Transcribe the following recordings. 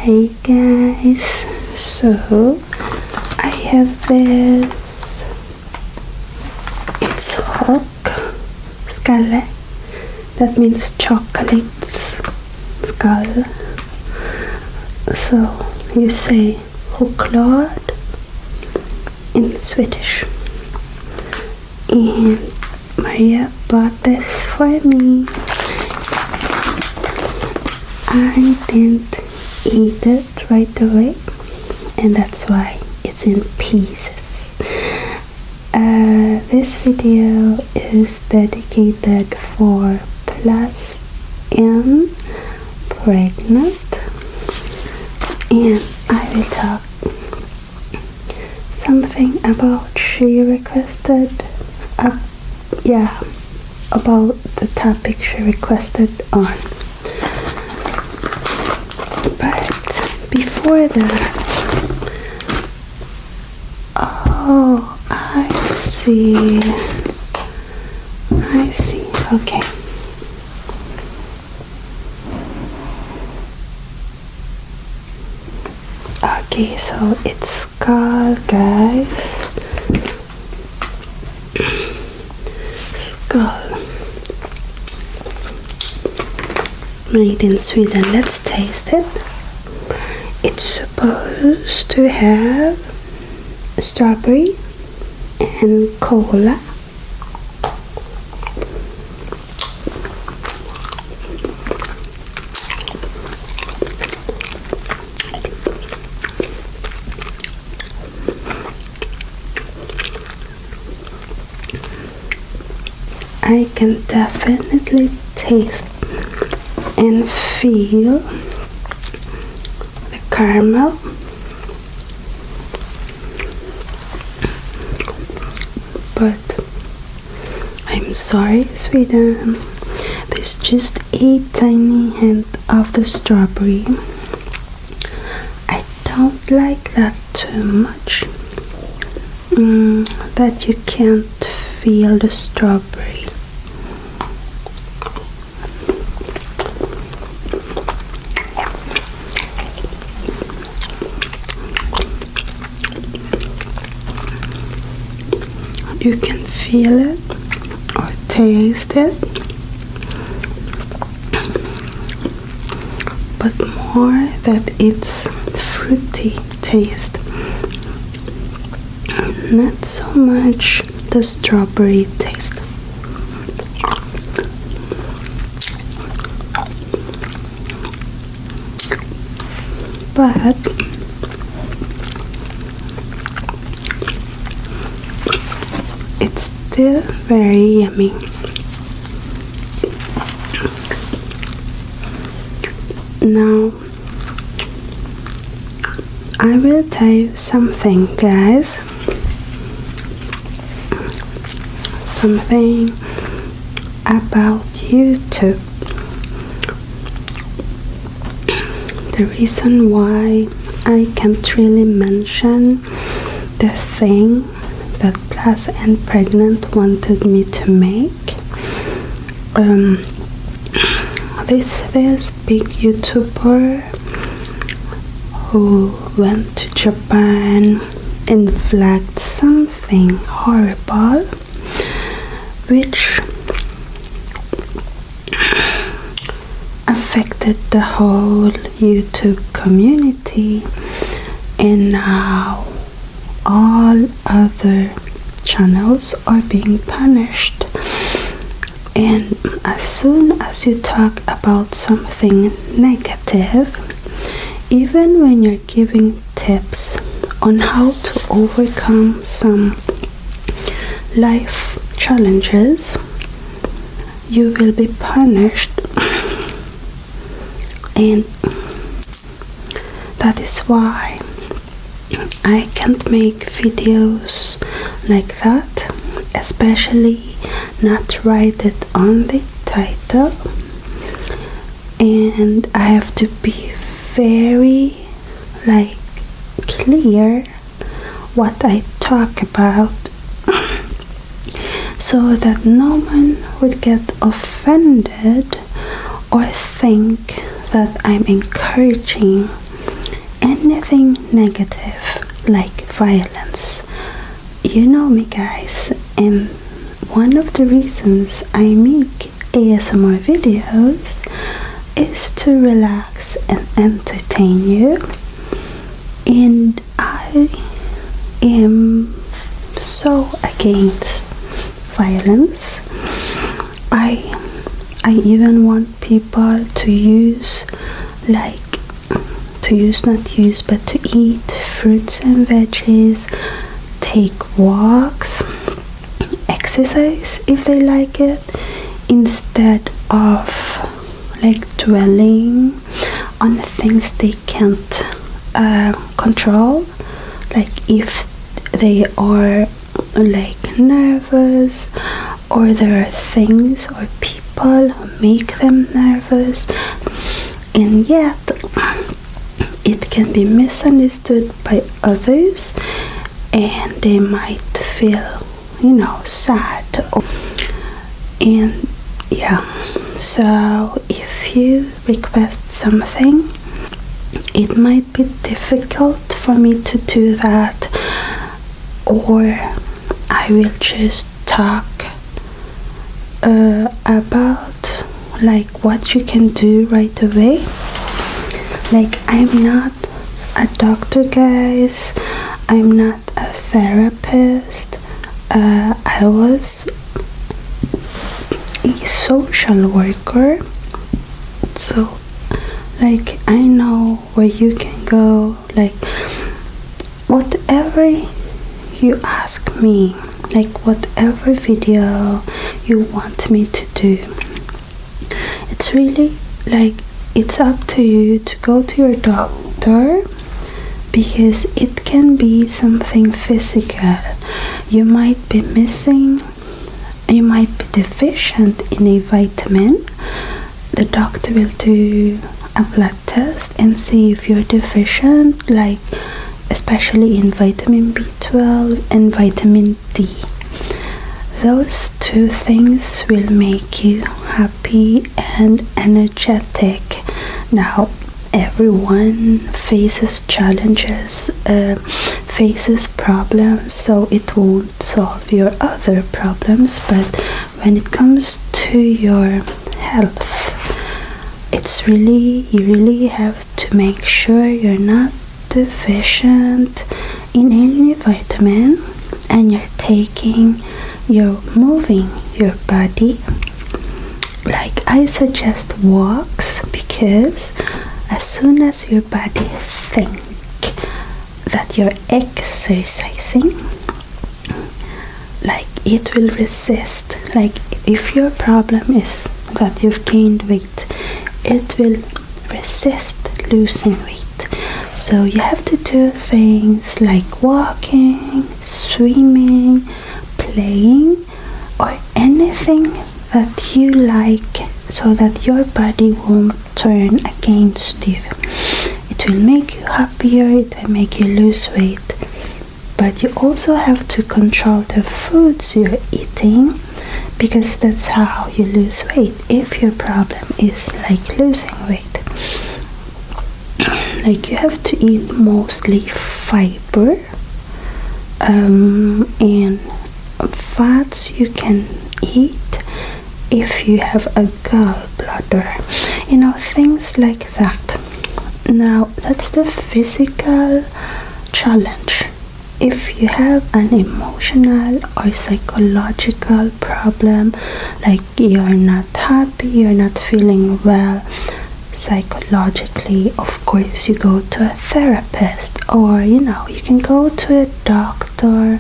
Hey guys, so I have this, it's chock skalle, that means chocolate skull. So you say choklad in Swedish. And Maria bought this for me. I didn't eat it right away, and that's why it's in pieces. This video is dedicated for plus and pregnant, and I will talk something about she requested about the topic she requested on. But before that, I see, okay. Okay, so it's skull, guys. Skull. Made in Sweden. Let's taste it. It's supposed to have strawberry and cola. I can definitely taste and feel the caramel. But I'm sorry, Sweden, there's just a tiny hint of the strawberry. I don't like that too much, that you can't feel the strawberry. You can feel it or taste it, but more that it's fruity taste, not so much the strawberry taste. But it's still very yummy. Now I will tell you something, guys. Something about YouTube. The reason why I can't really mention the thing that Plus and Pregnant wanted me to make. This big YouTuber who went to Japan and vlogged something horrible, which affected the whole YouTube community, and now all other channels are being punished. And as soon as you talk about something negative, even when you're giving tips on how to overcome some life challenges, you will be punished. And that is why I can't make videos like that, especially not write it on the title, and I have to be very clear what I talk about, so that no one would get offended or think that I'm encouraging anything negative like violence. You know me, guys, and one of the reasons I make ASMR videos is to relax and entertain you, and I am so against violence. I even want people to eat fruits and veggies, take walks, exercise if they like it, instead of dwelling on things they can't control. If they are nervous, or there are things or people who make them nervous, and yet it can be misunderstood by others, and they might feel sad. And yeah, so if you request something, it might be difficult for me to do that, or I will just talk about what you can do right away. I'm not a doctor, guys. I'm not a therapist. I was a social worker, so I know where you can go. Whatever you ask me, whatever video you want me to do, it's really it's up to you to go to your doctor, because it can be something physical. You might be missing, you might be deficient in a vitamin. The doctor will do a blood test and see if you're deficient, especially in vitamin B12 and vitamin D. Those two things will make you happy and energetic. Now, everyone faces challenges, faces problems, so it won't solve your other problems. But when it comes to your health, you really have to make sure you're not deficient in any vitamin, and you're moving your body. I suggest walks, because as soon as your body think that you're exercising, it will resist. If your problem is that you've gained weight, it will resist losing weight. So you have to do things like walking, swimming, playing, or anything that you like, so that your body won't turn against you. It will make you happier, it will make you lose weight. But you also have to control the foods you're eating, because that's how you lose weight. If your problem is losing weight, you have to eat mostly fiber, and fats you can eat if you have a gallbladder, things like that. Now, that's the physical challenge. If you have an emotional or psychological problem, you're not happy, you're not feeling well psychologically, of course you go to a therapist, or you can go to a doctor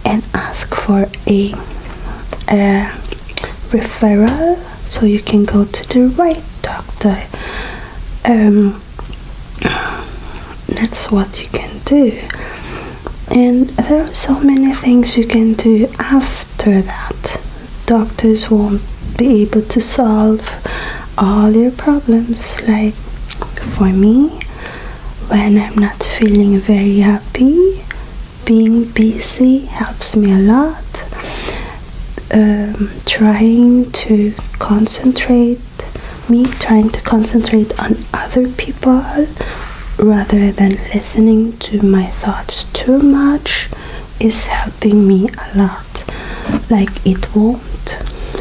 and ask for a referral, so you can go to the right doctor. That's what you can do. And there are so many things you can do after that. Doctors won't be able to solve all your problems. For me, when I'm not feeling very happy, being busy helps me a lot. Trying to concentrate on other people rather than listening to my thoughts too much is helping me a lot. Like, it won't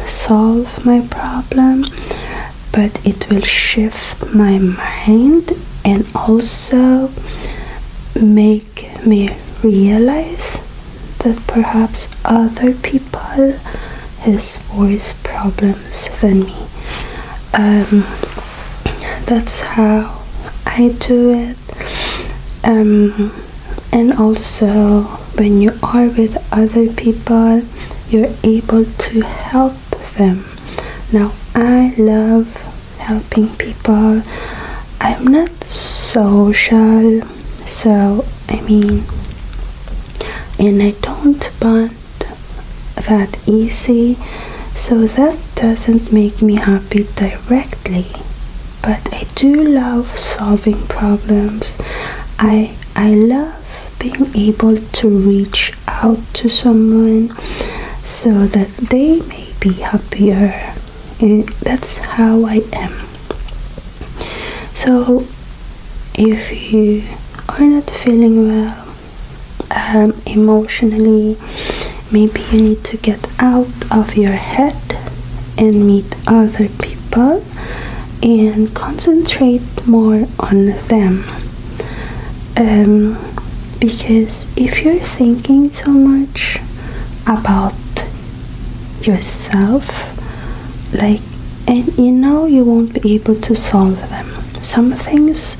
solve my problem, but it will shift my mind and also make me realize that perhaps other people has worse problems than me. That's how I do it. And also, when you are with other people, you're able to help them. Now, I love helping people. I'm not social, so and I don't bond that easy, so that doesn't make me happy directly. But I do love solving problems. I love being able to reach out to someone so that they may be happier. And that's how I am. So if you are not feeling well emotionally, maybe you need to get out of your head and meet other people and concentrate more on them. Because if you're thinking so much about yourself, and you won't be able to solve them. Some things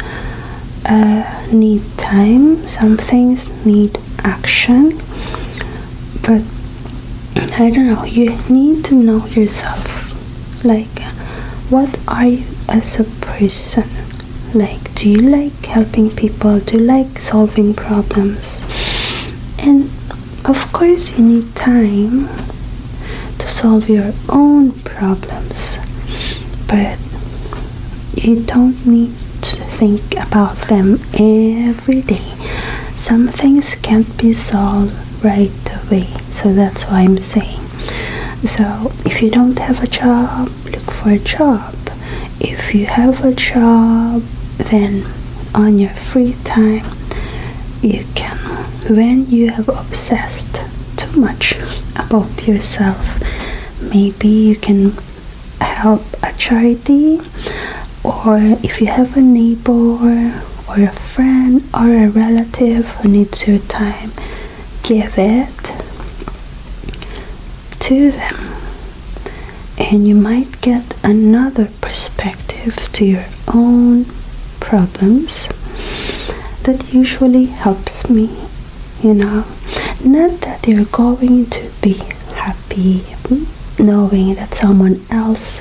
need time, some things need action, but I don't know, you need to know yourself. What are you as a person? Do you like helping people? Do you like solving problems? And of course you need time to solve your own problems, but you don't need to think about them every day. Some things can't be solved right away, so that's why I'm saying. So if you don't have a job, look for a job. If you have a job, then on your free time you can, when you have obsessed too much about yourself, maybe you can help a charity, or if you have a neighbor or a friend or a relative who needs your time, give it to them, and you might get another perspective to your own problems. That usually helps me, not that you're going to be happy knowing that someone else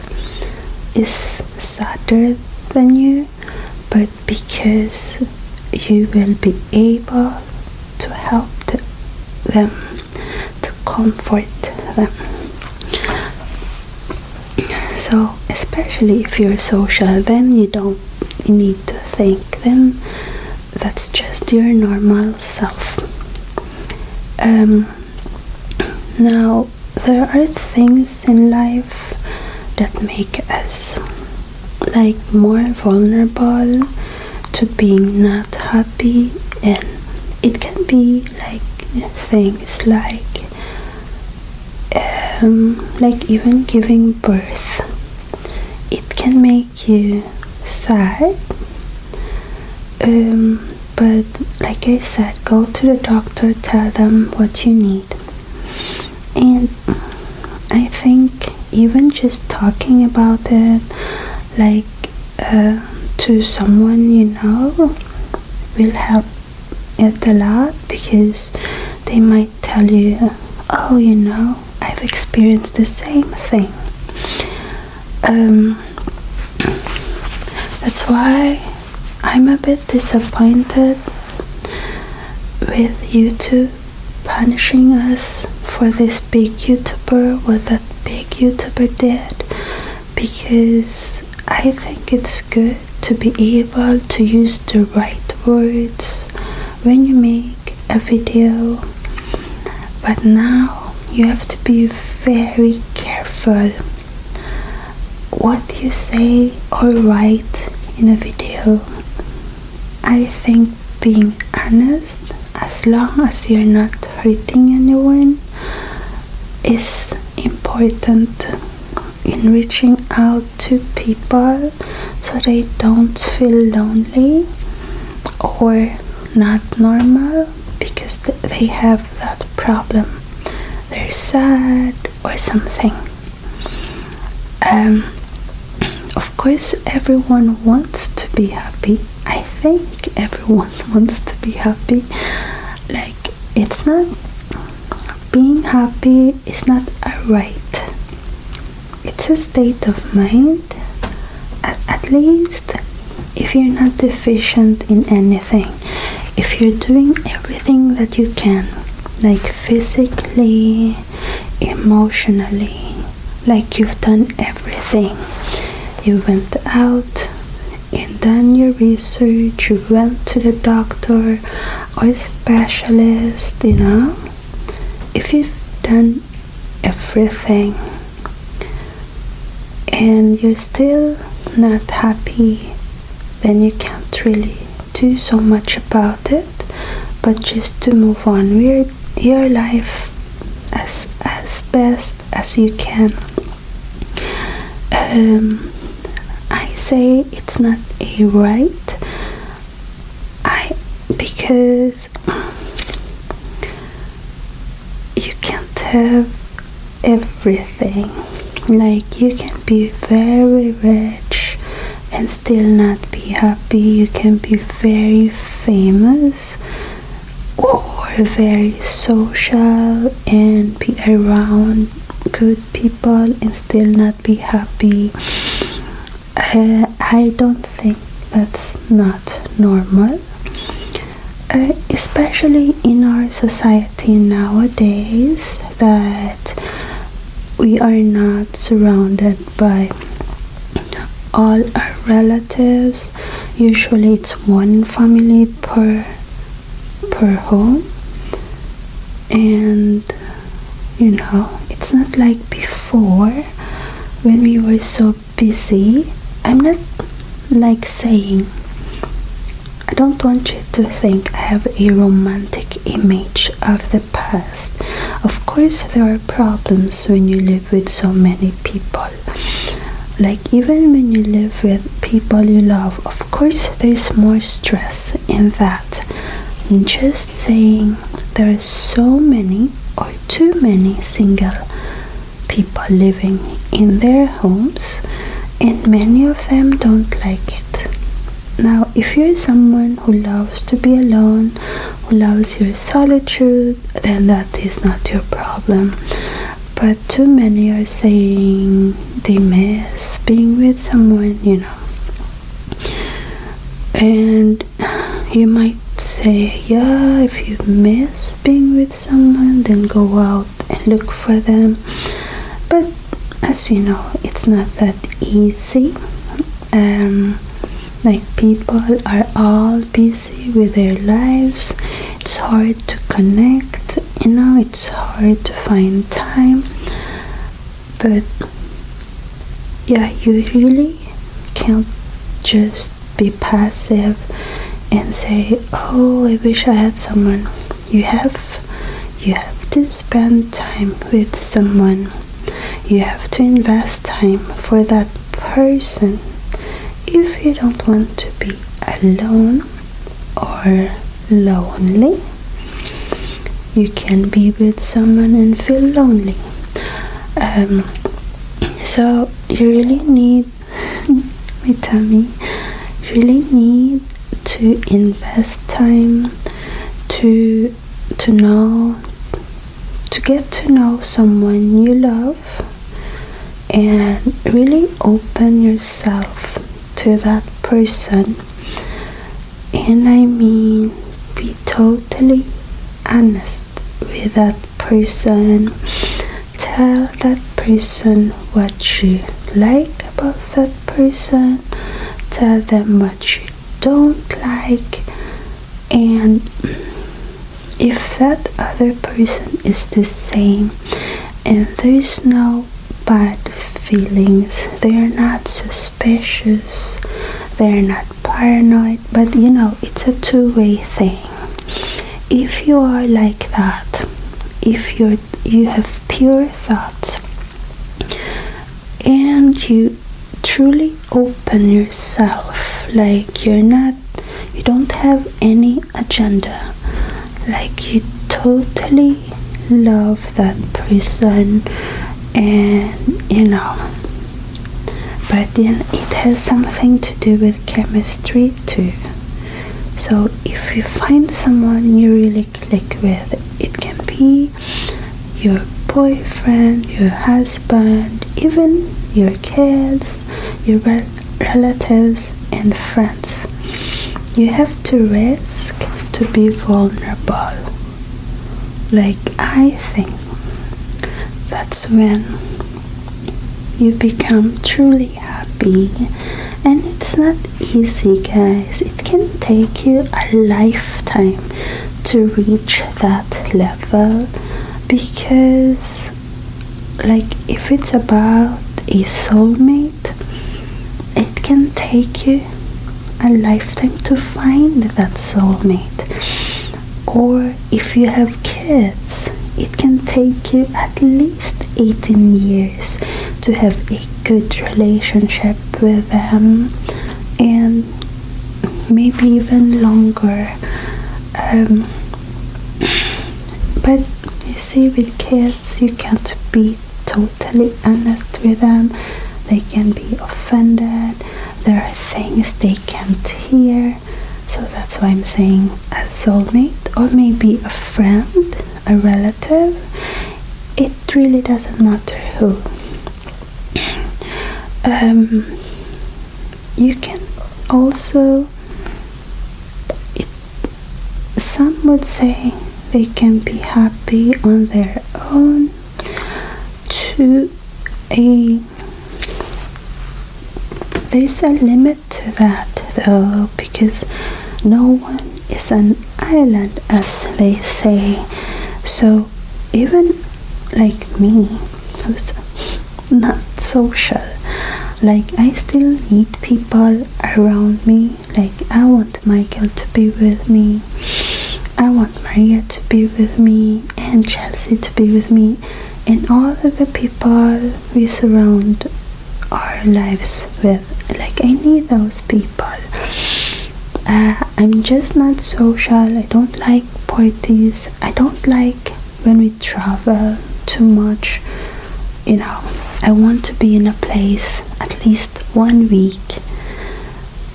is sadder than you, but because you will be able to help them, to comfort them. So especially if you're social, then you don't need to think, then that's just your normal self. Now, there are things in life that make us more vulnerable to being not happy, and it can be things like even giving birth. It can make you sad, but like I said, go to the doctor, tell them what you need. And I think even just talking about it to someone will help it a lot, because they might tell you, oh, I've experienced the same thing. That's why I'm a bit disappointed with YouTube punishing us for this big YouTuber, what that big YouTuber did, because I think it's good to be able to use the right words when you make a video, but now you have to be very careful what you say or write in a video, I think being honest, as long as you're not hurting anyone, is important in reaching out to people so they don't feel lonely or not normal because they have that problem. They're sad or something. Of course, everyone wants to be happy. I think everyone wants to be happy. Like, it's not, being happy is not a right. It's a state of mind. At least if you're not deficient in anything, if you're doing everything that you can, like physically, emotionally, like you've done everything. You went out and done your research, you went to the doctor or specialist, you know. If you've done everything and you're still not happy, then you can't really do so much about it, but just to move on with your life as best as you can. I say it's not a right, because you can't have everything. Like, you can be very rich and still not be happy. You can be very famous or very social and be around good people and still not be happy. I don't think that's not normal, especially in our society nowadays, that we are not surrounded by all our relatives. Usually it's one family per home, and you know, it's not like before when we were so busy. I'm not like saying, I don't want you to think I have a romantic image of the past. Of course there are problems when you live with so many people. Like, even when you live with people you love, of course there's more stress in that. I'm just saying, there are so many or too many single people living in their homes, and many of them don't like it. Now, if you're someone who loves to be alone, who loves your solitude, then that is not your problem. But too many are saying they miss being with someone, you know. And you might say, yeah, if you miss being with someone, then go out and look for them. But as you know, it's not that easy. Like, people are all busy with their lives. It's hard to connect, you know, it's hard to find time. But yeah, you really can't just be passive and say, oh, I wish I had someone. You have to spend time with someone. You have to invest time for that person. If you don't want to be alone or lonely, you can be with someone and feel lonely. So you really need, my tummy, you really need to invest time to get to know someone you love, and really open yourself to that person. And I mean, be totally honest with that person. Tell that person what you like about that person. Tell them what you don't like. And if that other person is the same and there's no bad feelings, they are not suspicious, they're not paranoid, but you know, it's a two-way thing. If you are like that, if you have pure thoughts and you truly open yourself, like you don't have any agenda, like you totally love that person, and you know, but then it has something to do with chemistry too. So if you find someone you really click with, it can be your boyfriend, your husband, even your kids, your relatives and friends. You have to risk to be vulnerable. Like, I think that's when you become truly happy. And it's not easy, guys. It can take you a lifetime to reach that level, because like if it's about a soulmate, it can take you a lifetime to find that soulmate. Or if you have kids, it can take you at least 18 years to have a good relationship with them, and maybe even longer. But you see, with kids, you can't be totally honest with them. They can be offended. There are things they can't hear. So that's why I'm saying a soulmate, or maybe a friend, a relative. It really doesn't matter who. You can also, some would say they can be happy on their own to there's a limit to that though, because no one is an island, as they say. So even like me, who's not social, like I still need people around me. Like I want Michael to be with me, I want Maria to be with me, and Chelsea to be with me, and all of the people we surround our lives with. Like I need those people. I'm just not social. I don't like parties. I don't like when we travel too much. You know, I want to be in a place at least 1 week.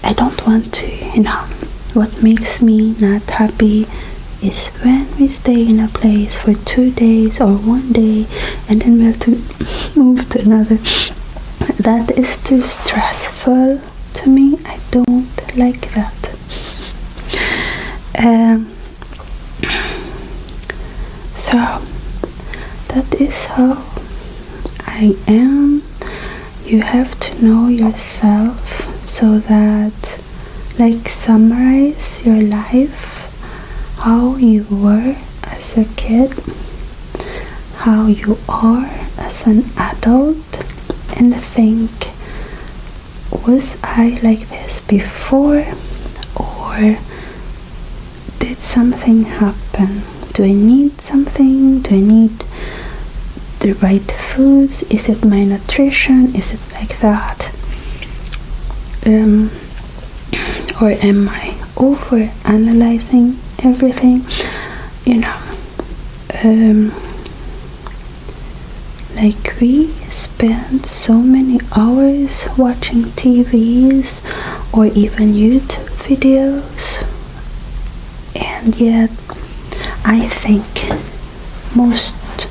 I don't want to, you know, what makes me not happy is when we stay in a place for 2 days or 1 day and then we have to move to another. That is too stressful to me. I don't like that. So that is how I am. You have to know yourself, so that, like, summarize your life, how you were as a kid, how you are as an adult, and think, was I like this before, or did something happen? Do I need something? Do I need the right foods? Is it my nutrition? Is it like that? Or am I over analyzing everything? You know, like we spend so many hours watching TVs or even YouTube videos, and yet I think most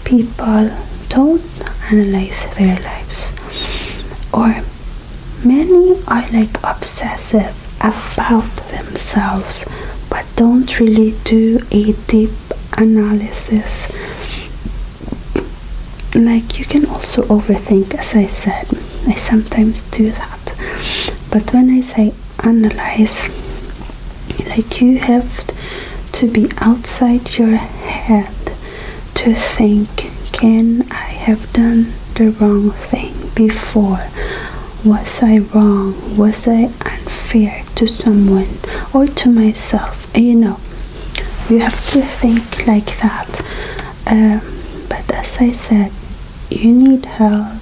people don't analyze their lives, or many are like obsessive about themselves but don't really do a deep analysis. Like, you can also overthink, as I said. I sometimes do that, but when I say analyze, like, you have to be outside your head to think, can I have done the wrong thing before, Was I wrong? Was I unfair to someone or to myself? You have to think like that. But as I said, you need help.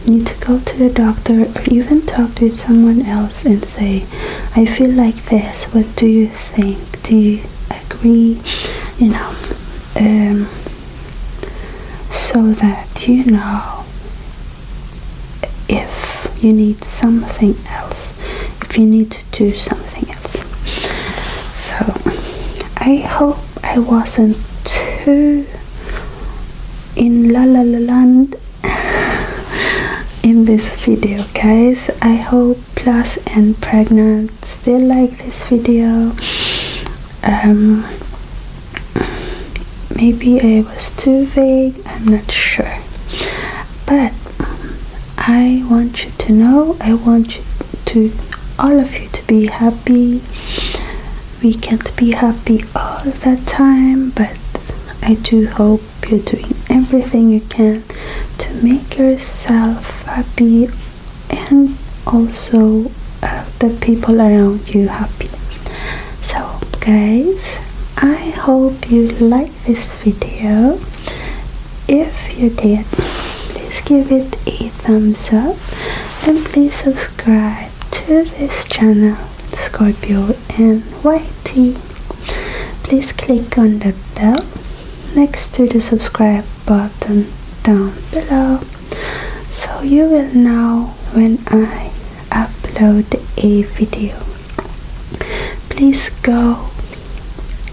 You need to go to the doctor or even talk to someone else and say, I feel like this. What do you think? Do you agree? So that you know if you need something else, if you need to do something else. So I hope I wasn't too in la la la land in this video, guys. I hope plus and pregnant still like this video. Maybe I was too vague, I'm not sure, but I want you to know, I want all of you to be happy. We can't be happy all the time, but I do hope you're doing everything you can to make yourself happy and also the people around you happy. So guys, I hope you like this video. If you did, please give it a thumbs up and please subscribe to this channel, ScorpioAnnYT. Please click on the bell next to the subscribe button down below so you will know when I upload a video. Please go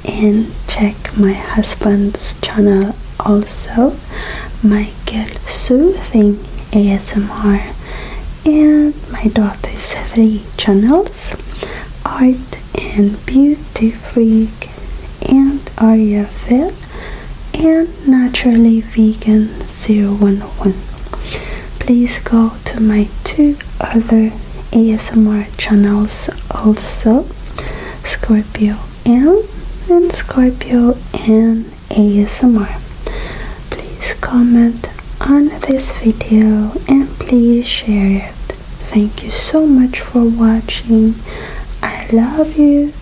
and check my husband's channel also, Michael Soothing ASMR, and my daughter's 3 channels, Art and Beauty Freak and Arya Phil and Naturally Vegan 011. Please go to my 2 other ASMR channels also, Scorpio Ann and Scorpio Ann ASMR. Please comment on this video and please share it. Thank you so much for watching. I love you.